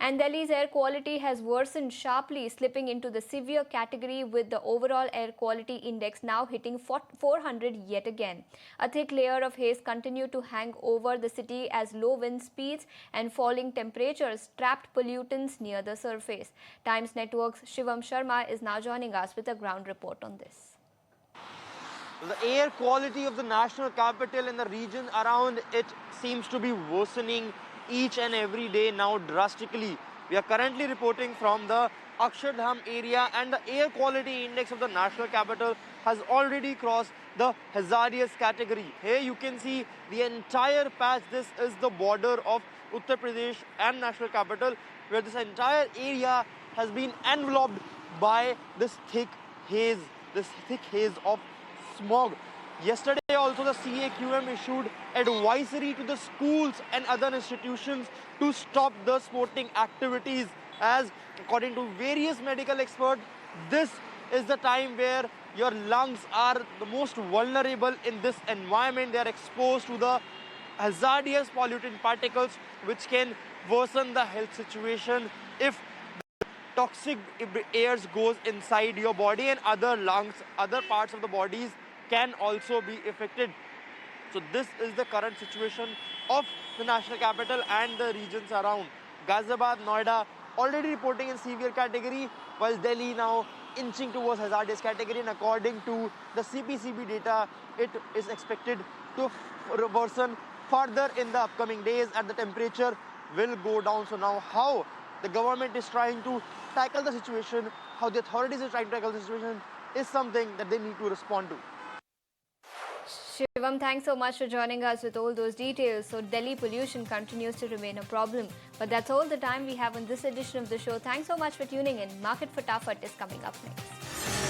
And Delhi's air quality has worsened sharply, slipping into the severe category with the overall air quality index now hitting 400 yet again. A thick layer of haze continued to hang over the city as low wind speeds and falling temperatures trapped pollutants near the surface. Times Network's Shivam Sharma is now joining us with a ground report on this. The air quality of the national capital and the region around it seems to be worsening each and every day now drastically. We are currently reporting from the Akshardham area, and the air quality index of the national capital has already crossed the hazardous category. Here you can see the entire patch. This is the border of Uttar Pradesh and national capital, where this entire area has been enveloped by this thick haze of smog. Yesterday also the CAQM issued advisory to the schools and other institutions to stop the sporting activities, as according to various medical experts, this is the time where your lungs are the most vulnerable in this environment. They are exposed to the hazardous pollutant particles which can worsen the health situation if toxic airs goes inside your body, and other lungs, other parts of the bodies can also be affected. So this is the current situation of the national capital and the regions around. Ghaziabad, Noida already reporting in severe category, while Delhi now inching towards hazardous category, and according to the CPCB data, it is expected to worsen further in the upcoming days, and the temperature will go down. So now how the government is trying to tackle the situation, how the authorities are trying to tackle the situation, is something that they need to respond to. Shivam, thanks so much for joining us with all those details. So Delhi pollution continues to remain a problem. But that's all the time we have on this edition of the show. Thanks so much for tuning in. Market Fatafat is coming up next.